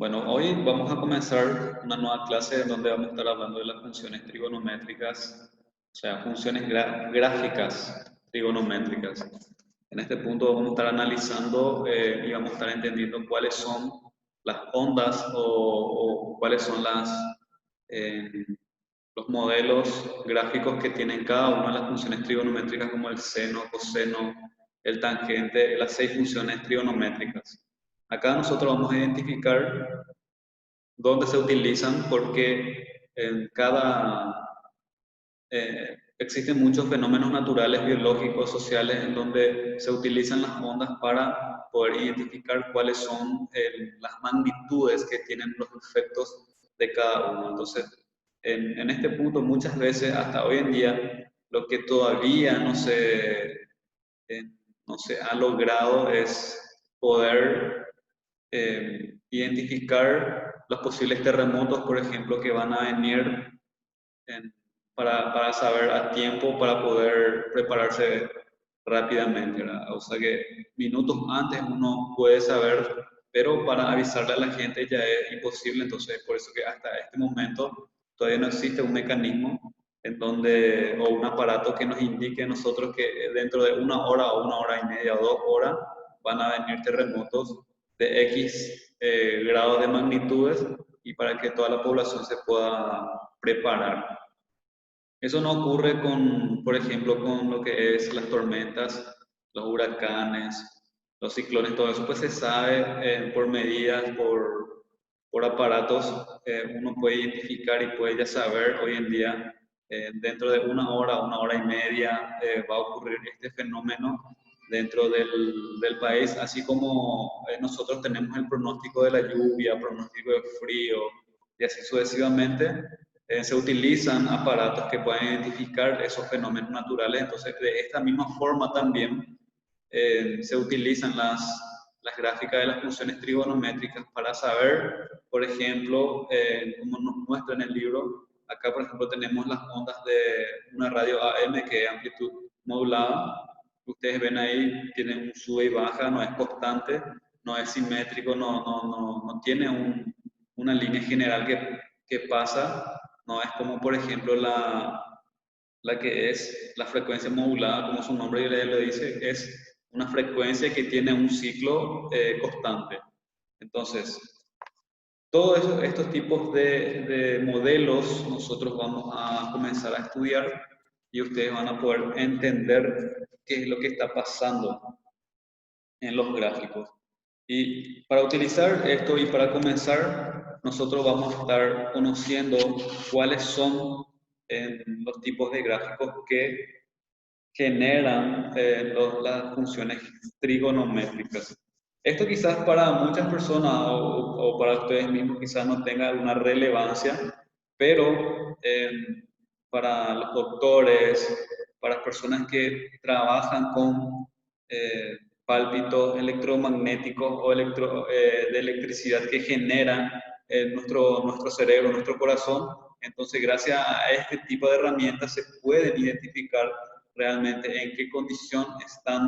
Bueno, hoy vamos a comenzar una nueva clase en donde vamos a estar hablando de las funciones trigonométricas, o sea, funciones gráficas trigonométricas. En este punto vamos a estar analizando y vamos a estar entendiendo cuáles son las ondas o cuáles son eh, los modelos gráficos que tienen cada una de las funciones trigonométricas como el seno, coseno, el tangente, las 6 funciones trigonométricas. Acá nosotros vamos a identificar dónde se utilizan porque en existen muchos fenómenos naturales, biológicos, sociales, en donde se utilizan las ondas para poder identificar cuáles son las magnitudes que tienen los efectos de cada uno. Entonces, en este punto, muchas veces, hasta hoy en día, lo que todavía eh, no se ha logrado es poder identificar los posibles terremotos, por ejemplo, que van a venir en- para saber a tiempo, para poder prepararse rápidamente, ¿verdad? O sea que minutos antes uno puede saber, pero para avisarle a la gente ya es imposible, entonces por eso que hasta este momento todavía no existe un mecanismo en donde, o un aparato que nos indique a nosotros que dentro de una hora o una hora y media o 2 horas van a venir terremotos de X grados de magnitudes y para que toda la población se pueda preparar. Eso no ocurre con, por ejemplo, con lo que es las tormentas, los huracanes, los ciclones, todo eso pues se sabe por medidas, por aparatos, uno puede identificar y puede ya saber hoy en día, dentro de una hora y media, va a ocurrir este fenómeno dentro del país, así como nosotros tenemos el pronóstico de la lluvia, pronóstico de frío y así sucesivamente. Se utilizan aparatos que pueden identificar esos fenómenos naturales. Entonces, de esta misma forma también se utilizan las gráficas de las funciones trigonométricas para saber, por ejemplo, como nos muestra en el libro, acá, por ejemplo, tenemos las ondas de una radio AM que es amplitud modulada. Ustedes ven ahí, tiene un sube y baja, no es constante, no es simétrico, no tiene una línea general que pasa, no es como por ejemplo la que es la frecuencia modulada, como su nombre lo dice, es una frecuencia que tiene un ciclo constante. Entonces, todos estos tipos de modelos nosotros vamos a comenzar a estudiar y ustedes van a poder entender qué es lo que está pasando en los gráficos. Y para utilizar esto y para comenzar, nosotros vamos a estar conociendo cuáles son los tipos de gráficos que generan las funciones trigonométricas. Esto quizás para muchas personas o para ustedes mismos quizás no tenga alguna relevancia, pero para los doctores, para las personas que trabajan con eh, pálpitos electromagnéticos o de electricidad que generan nuestro cerebro, nuestro corazón, entonces gracias a este tipo de herramientas se pueden identificar realmente en qué condición están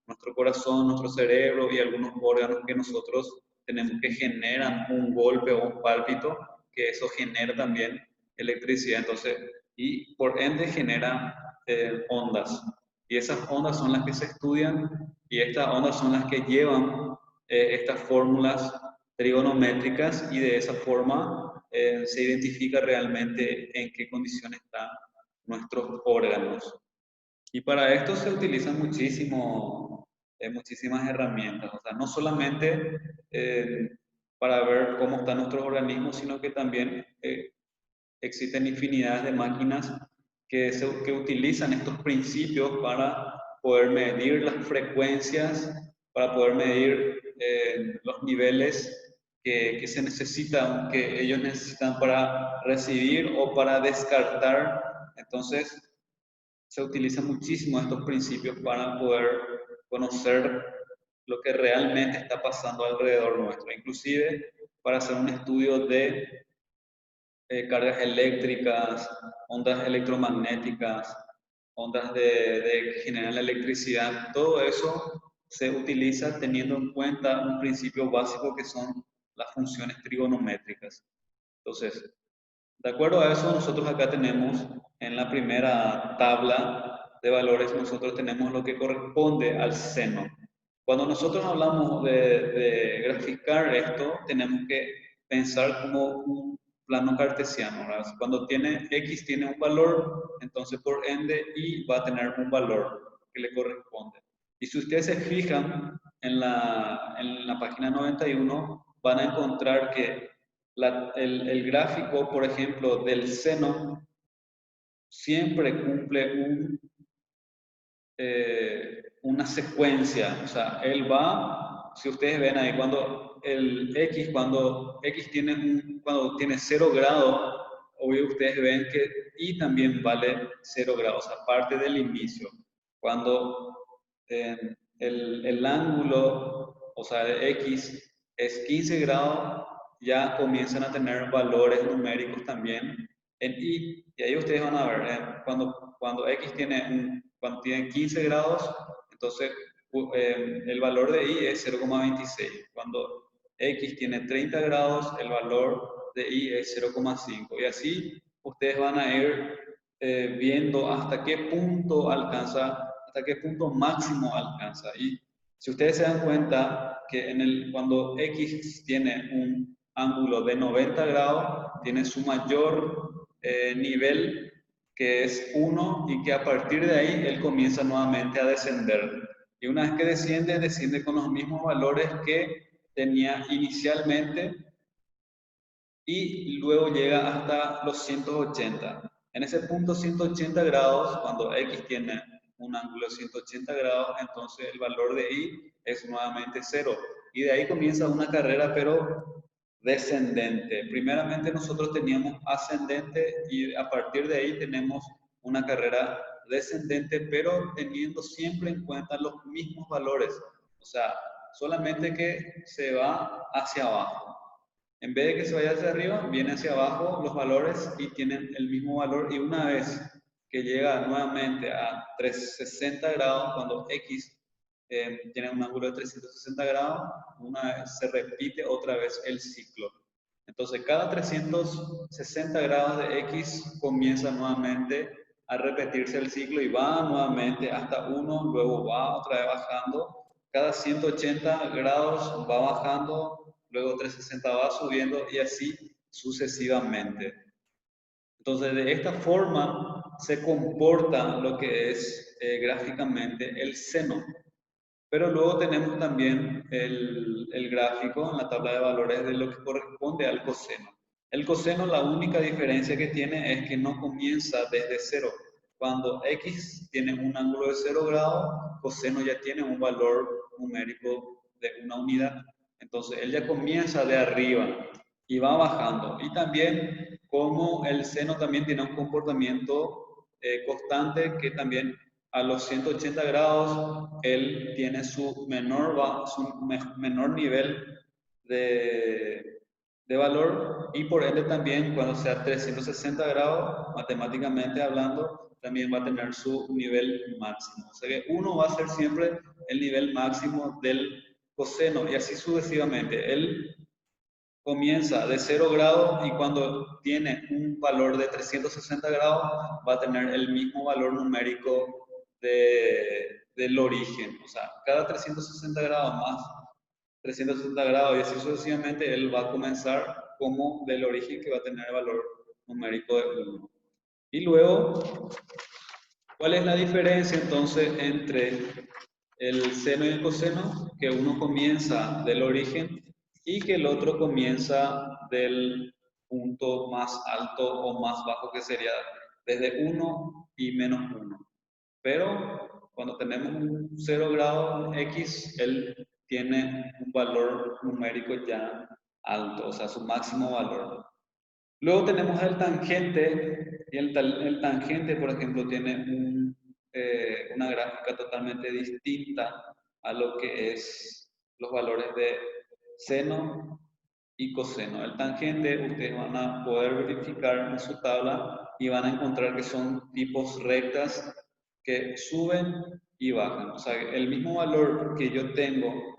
nuestro corazón, nuestro cerebro y algunos órganos que nosotros tenemos que generan un golpe o un pálpito, que eso genera también electricidad, entonces, y por ende genera ondas. Y esas ondas son las que se estudian y estas ondas son las que llevan estas fórmulas trigonométricas y de esa forma se identifica realmente en qué condición están nuestros órganos. Y para esto se utilizan muchísimas herramientas, o sea, no solamente eh, para ver cómo están nuestros organismos, sino que también existen infinidades de máquinas que utilizan estos principios para poder medir las frecuencias, para poder medir los niveles que se necesitan, que ellos necesitan para recibir o para descartar. Entonces, se utilizan muchísimo estos principios para poder conocer lo que realmente está pasando alrededor nuestro, inclusive para hacer un estudio de cargas eléctricas, ondas electromagnéticas, ondas que generan la electricidad, todo eso se utiliza teniendo en cuenta un principio básico que son las funciones trigonométricas. Entonces, de acuerdo a eso, nosotros acá tenemos en la primera tabla de valores, nosotros tenemos lo que corresponde al seno. Cuando nosotros hablamos de graficar esto, tenemos que pensar como un plano cartesiano, ¿verdad? Cuando x tiene un valor, entonces por ende y va a tener un valor que le corresponde. Y si ustedes se fijan en la página 91, van a encontrar que el gráfico, por ejemplo, del seno siempre cumple una secuencia. O sea, él va, si ustedes ven ahí, cuando cuando tiene 0 grados, obvio ustedes ven que y también vale 0 grados, aparte del inicio. Cuando el ángulo, o sea, de x es 15 grados, ya comienzan a tener valores numéricos también en y ahí ustedes van a ver, cuando x cuando tiene 15 grados, entonces el valor de y es 0,26. Cuando x tiene 30 grados, el valor de y es 0,5. Y así ustedes van a ir viendo hasta qué punto alcanza, hasta qué punto máximo alcanza. Y si ustedes se dan cuenta que cuando x tiene un ángulo de 90 grados, tiene su mayor nivel, que es 1, y que a partir de ahí él comienza nuevamente a descender. Y una vez que desciende, desciende con los mismos valores que tenía inicialmente y luego llega hasta los 180. En ese punto 180 grados, cuando x tiene un ángulo de 180 grados, entonces el valor de y es nuevamente 0. Y de ahí comienza una carrera, pero descendente. Primeramente nosotros teníamos ascendente y a partir de ahí tenemos una carrera descendente, pero teniendo siempre en cuenta los mismos valores. O sea, solamente que se va hacia abajo. En vez de que se vaya hacia arriba, viene hacia abajo los valores y tienen el mismo valor. Y una vez que llega nuevamente a 360 grados, cuando x tiene un ángulo de 360 grados, una vez se repite otra vez el ciclo. Entonces, cada 360 grados de x comienza nuevamente a repetirse el ciclo y va nuevamente hasta 1, luego va otra vez bajando. Cada 180 grados va bajando, luego 360 va subiendo y así sucesivamente. Entonces, de esta forma se comporta lo que es gráficamente el seno. Pero luego tenemos también el gráfico en la tabla de valores de lo que corresponde al coseno. El coseno, la única diferencia que tiene es que no comienza desde cero. Cuando x tiene un ángulo de 0 grados, coseno ya tiene un valor numérico de una unidad. Entonces, él ya comienza de arriba y va bajando. Y también como el seno también tiene un comportamiento constante que también a los 180 grados él tiene su menor nivel de valor y por ende también cuando sea 360 grados, matemáticamente hablando, también va a tener su nivel máximo. O sea que uno va a ser siempre el nivel máximo del coseno y así sucesivamente. Él comienza de 0 grados y cuando tiene un valor de 360 grados va a tener el mismo valor numérico del origen. O sea, cada 360 grados más 360 grados y así sucesivamente, él va a comenzar como del origen que va a tener el valor numérico de 1. Y luego, ¿cuál es la diferencia entonces entre el seno y el coseno? Que uno comienza del origen y que el otro comienza del punto más alto o más bajo, que sería desde 1 y menos 1. Pero cuando tenemos un 0 grado x, él tiene un valor numérico ya alto, o sea, su máximo valor. Luego tenemos el tangente, y el tangente, por ejemplo, tiene una gráfica totalmente distinta a lo que es los valores de seno y coseno. El tangente ustedes van a poder verificar en su tabla y van a encontrar que son tipos rectas que suben y bajan. O sea, el mismo valor que yo tengo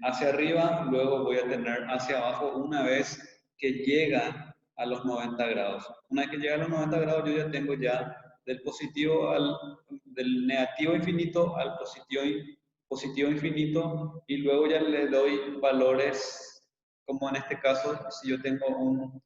hacia arriba, luego voy a tener hacia abajo una vez que llega a los 90 grados. Una vez que llega a los 90 grados, yo ya tengo ya del negativo infinito al positivo infinito, y luego ya le doy valores, como en este caso, si yo tengo un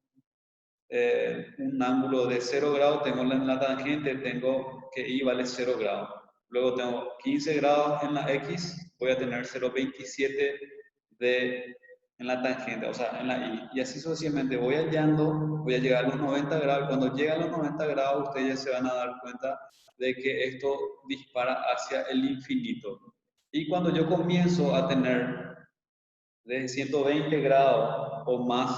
ángulo de 0 grados, tengo en la tangente, tengo que y vale 0 grados. Luego tengo 15 grados en la X, voy a tener 0,27 en la tangente, o sea, en la Y. Y así sucesivamente voy hallando, voy a llegar a los 90 grados. Cuando llegan a los 90 grados, ustedes ya se van a dar cuenta de que esto dispara hacia el infinito. Y cuando yo comienzo a tener de 120 grados o más,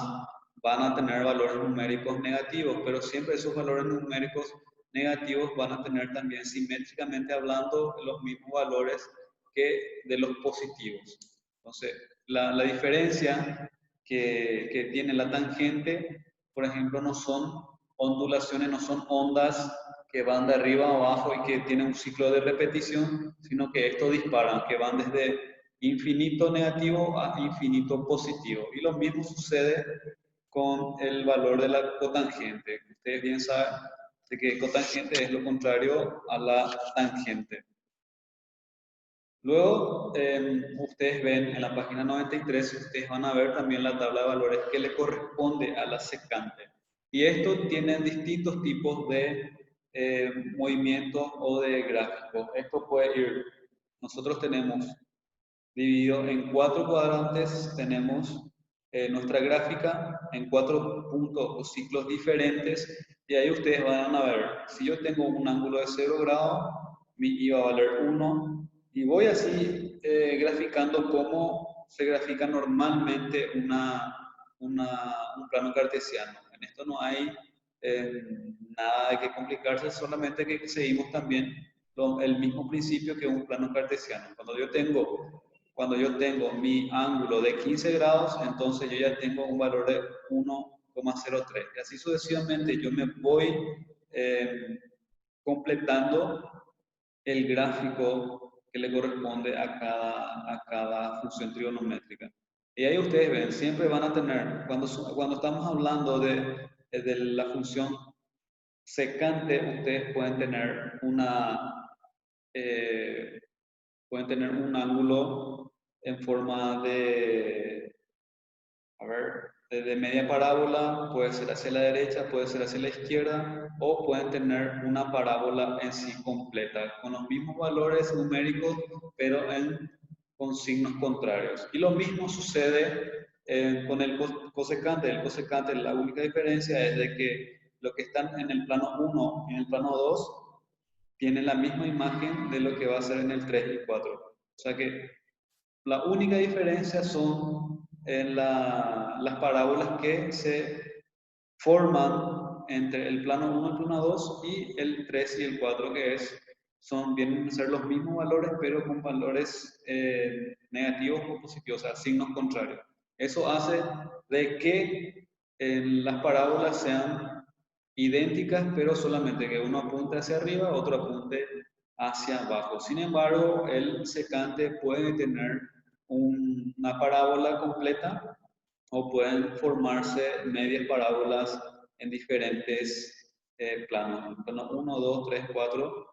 van a tener valores numéricos negativos, pero siempre esos valores numéricos negativos van a tener también, simétricamente hablando, los mismos valores que de los positivos. Entonces, la diferencia que tiene la tangente, por ejemplo, no son ondulaciones, no son ondas que van de arriba a abajo y que tienen un ciclo de repetición, sino que estos disparan, que van desde infinito negativo a infinito positivo. Y lo mismo sucede con el valor de la cotangente. Ustedes bien saben de que cotangente es lo contrario a la tangente. Luego, ustedes ven en la página 93, ustedes van a ver también la tabla de valores que le corresponde a la secante. Y esto tiene distintos tipos de movimientos o de gráficos. Esto puede ir, nosotros tenemos dividido en 4 cuadrantes, tenemos nuestra gráfica en 4 puntos o ciclos diferentes, y ahí ustedes van a ver, si yo tengo un ángulo de 0 grados, mi I va a valer 1, y voy así graficando cómo se grafica normalmente un plano cartesiano. En esto no hay nada de que complicarse, solamente que seguimos también el mismo principio que un plano cartesiano. Cuando yo tengo mi ángulo de 15 grados, entonces yo ya tengo un valor de 1,03. Y así sucesivamente yo me voy completando el gráfico que le corresponde a cada función trigonométrica. Y ahí ustedes ven, siempre van a tener, cuando estamos hablando de la función secante, ustedes pueden tener un ángulo en forma de media parábola, puede ser hacia la derecha, puede ser hacia la izquierda, o pueden tener una parábola en sí completa, con los mismos valores numéricos, pero con signos contrarios. Y lo mismo sucede con el cosecante. El cosecante, la única diferencia es de que lo que están en el plano 1 y en el plano 2 tienen la misma imagen de lo que va a ser en el 3 y 4. O sea que la única diferencia son en las parábolas que se forman entre el plano 1, el plano 2 y el 3 y el 4, vienen a ser los mismos valores, pero con valores negativos o positivos, o sea, signos contrarios. Eso hace de que las parábolas sean idénticas, pero solamente que uno apunte hacia arriba, otro apunte hacia abajo. Sin embargo, el secante puede tener una parábola completa o pueden formarse medias parábolas en diferentes planos, plano 1, 2, 3, 4,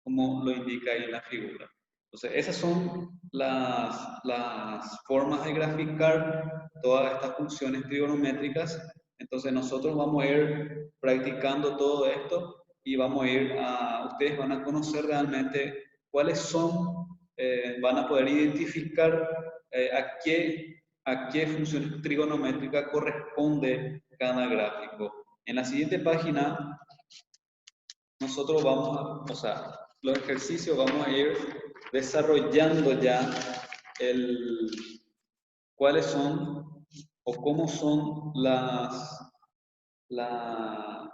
como lo indica ahí en la figura. Entonces, esas son las formas de graficar todas estas funciones trigonométricas. Entonces, nosotros vamos a ir practicando todo esto y ustedes van a conocer realmente cuáles son, van a poder identificar a qué función trigonométrica corresponde cada gráfico. En la siguiente página, nosotros o sea, los ejercicios vamos a ir desarrollando ya cuáles son o cómo son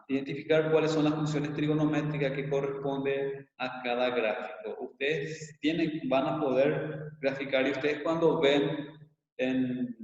identificar cuáles son las funciones trigonométricas que corresponden a cada gráfico. Ustedes van a poder graficar, y ustedes cuando ven en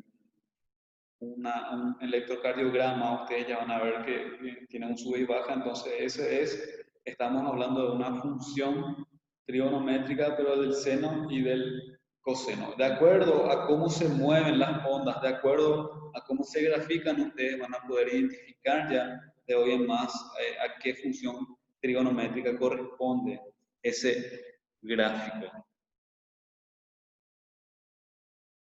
un electrocardiograma, ustedes ya van a ver que tiene un sube y baja, entonces estamos hablando de una función trigonométrica, pero del seno y del coseno. De acuerdo a cómo se mueven las ondas, de acuerdo a cómo se grafican, ustedes van a poder identificar ya de hoy en más a qué función trigonométrica corresponde ese gráfico.